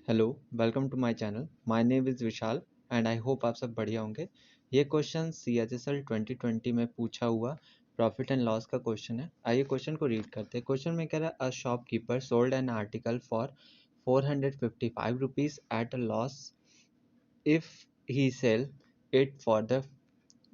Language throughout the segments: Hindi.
Hello, welcome to my channel. My name is Vishal and I hope आप सब बढ़िया होंगे। ये क्वेश्चन CHSL 2020 में पूछा हुआ प्रॉफिट एंड लॉस का क्वेश्चन है। आइए क्वेश्चन को रीड करते हैं। क्वेश्चन में कह रहा है, a shopkeeper sold an article for 455 rupees at a loss if he sell it for the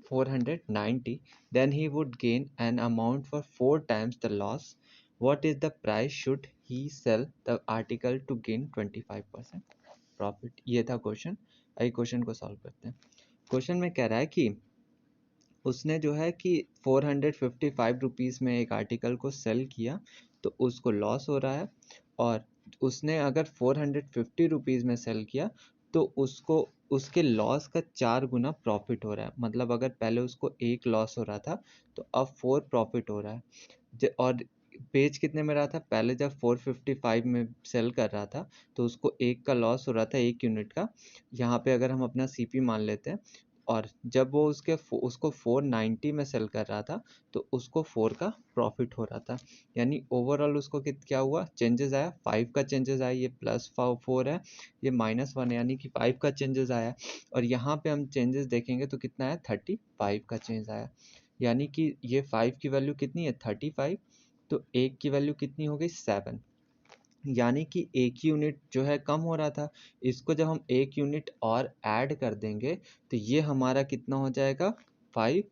490, then he would gain an amount for 4 times the loss. What is the price should he sell the article to gain 25% profit? ये था क्वेश्चन। आइए क्वेश्चन को सॉल्व करते हैं। क्वेश्चन में कह रहा है कि उसने जो है कि 455 रुपीज़ में एक आर्टिकल को सेल किया तो उसको लॉस हो रहा है, और उसने अगर 450 रुपीज़ में सेल किया तो उसको उसके लॉस का 4 गुना प्रॉफिट हो रहा है। मतलब अगर पहले उसको 1 लॉस हो रहा था तो अब 4 प्रॉफिट हो रहा है। और पेज कितने में रहा था? पहले जब 455 में सेल कर रहा था तो उसको 1 का लॉस हो रहा था, 1 यूनिट का। यहाँ पे अगर हम अपना CP मान लेते हैं, और जब वो उसको 490 में सेल कर रहा था तो उसको 4 का प्रॉफिट हो रहा था। यानी ओवरऑल उसको क्या हुआ? चेंजेस आया, 5 का चेंजेस आया। ये +4 है, ये -1 है, यानी कि 5 का चेंजेस आया। और यहाँ पे हम चेंजेस देखेंगे तो कितना है? 35 का चेंज आया। यानी कि ये 5 की वैल्यू कितनी है? 35। तो 1 की वैल्यू कितनी हो गई? 7। यानी कि 1 यूनिट जो है कम हो रहा था। इसको जब हम 1 यूनिट और ऐड कर देंगे तो ये हमारा कितना हो जाएगा? 5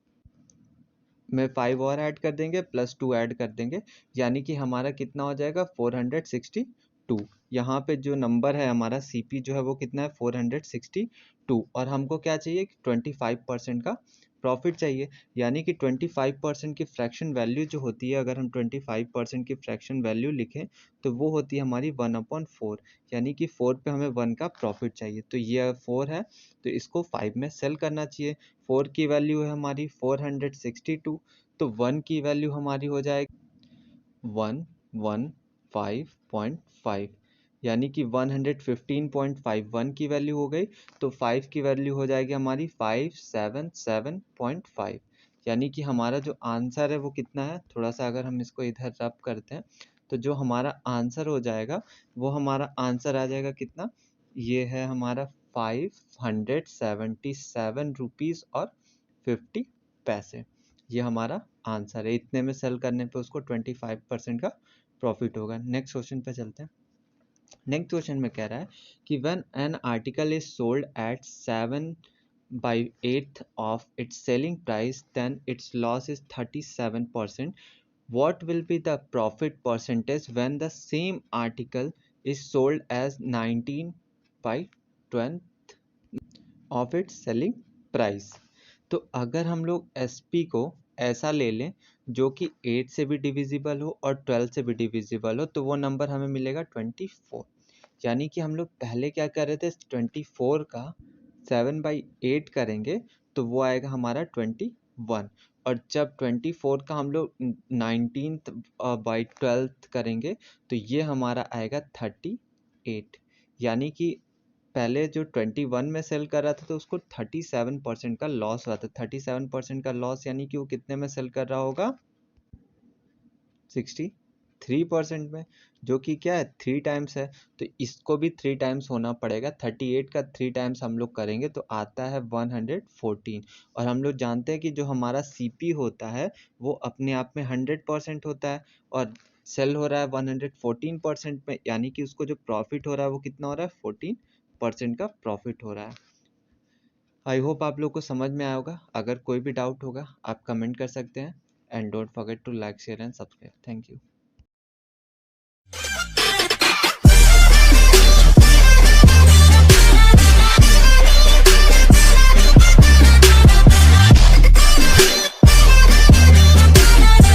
में 5 और ऐड कर देंगे, +2 ऐड कर देंगे, यानी कि हमारा कितना हो जाएगा? 462। यहाँ पे जो नंबर है हमारा CP जो है वो कितना है? 462। और हमको क्या चाहिए? 25% का प्रॉफिट चाहिए। यानी कि 25% की फ्रैक्शन वैल्यू जो होती है, अगर हम 25% की फ्रैक्शन वैल्यू लिखें तो वो होती है हमारी 1/4। यानी कि 4 पे हमें 1 का प्रॉफिट चाहिए। तो ये 4 है तो इसको 5 में सेल करना चाहिए। 4 की वैल्यू है हमारी 462, तो 1 की वैल्यू हमारी हो जाएगी 115.5, यानी कि 115.5 की वैल्यू हो गई। तो 5 की वैल्यू हो जाएगी हमारी 577.5। यानी कि हमारा जो आंसर है वो कितना है? थोड़ा सा अगर हम इसको इधर रब करते हैं तो जो हमारा आंसर हो जाएगा वो हमारा आंसर आ जाएगा कितना? ये है हमारा 577 रुपीज़ और 50 पैसे। ये हमारा आंसर है। इतने में सेल करने पे उसको 25% का प्रॉफिट होगा। नेक्स्ट क्वेश्चन पे चलते हैं। नेक्स्ट क्वेश्चन में कह रहा है कि when an article is sold at 7/8 of its selling price then its loss is 37%. What will be the profit percentage when the same article is sold as 19/20 of its selling price? तो अगर हम लोग SP को ऐसा ले लें जो कि 8 से भी डिविजिबल हो और 12 से भी डिविजिबल हो तो वो नंबर हमें मिलेगा 24। यानी कि हम लोग पहले क्या कर रहे थे? 24 का 7/8 करेंगे तो वो आएगा हमारा 21। और जब 24 का हम लोग 19th/12 करेंगे तो ये हमारा आएगा 38। यानी कि पहले जो 21 में सेल कर रहा था तो उसको 37% का लॉस हुआ था। 37% का लॉस यानी कि वो कितने में सेल कर रहा होगा? 63% में, जो कि क्या है? 3 टाइम्स है। तो इसको भी 3 टाइम्स होना पड़ेगा। 38 का 3 टाइम्स हम लोग करेंगे तो आता है 114। और हम लोग जानते हैं कि जो हमारा CP होता है वो अपने आप में 100% होता है, और सेल हो रहा है 114% में, यानी कि उसको जो प्रॉफिट हो रहा है वो कितना हो रहा है? 14% का प्रॉफिट हो रहा है। आई होप आप लोग को समझ में आया होगा। अगर कोई भी डाउट होगा आप कमेंट कर सकते हैं, and don't forget to like, share and subscribe. Thank you.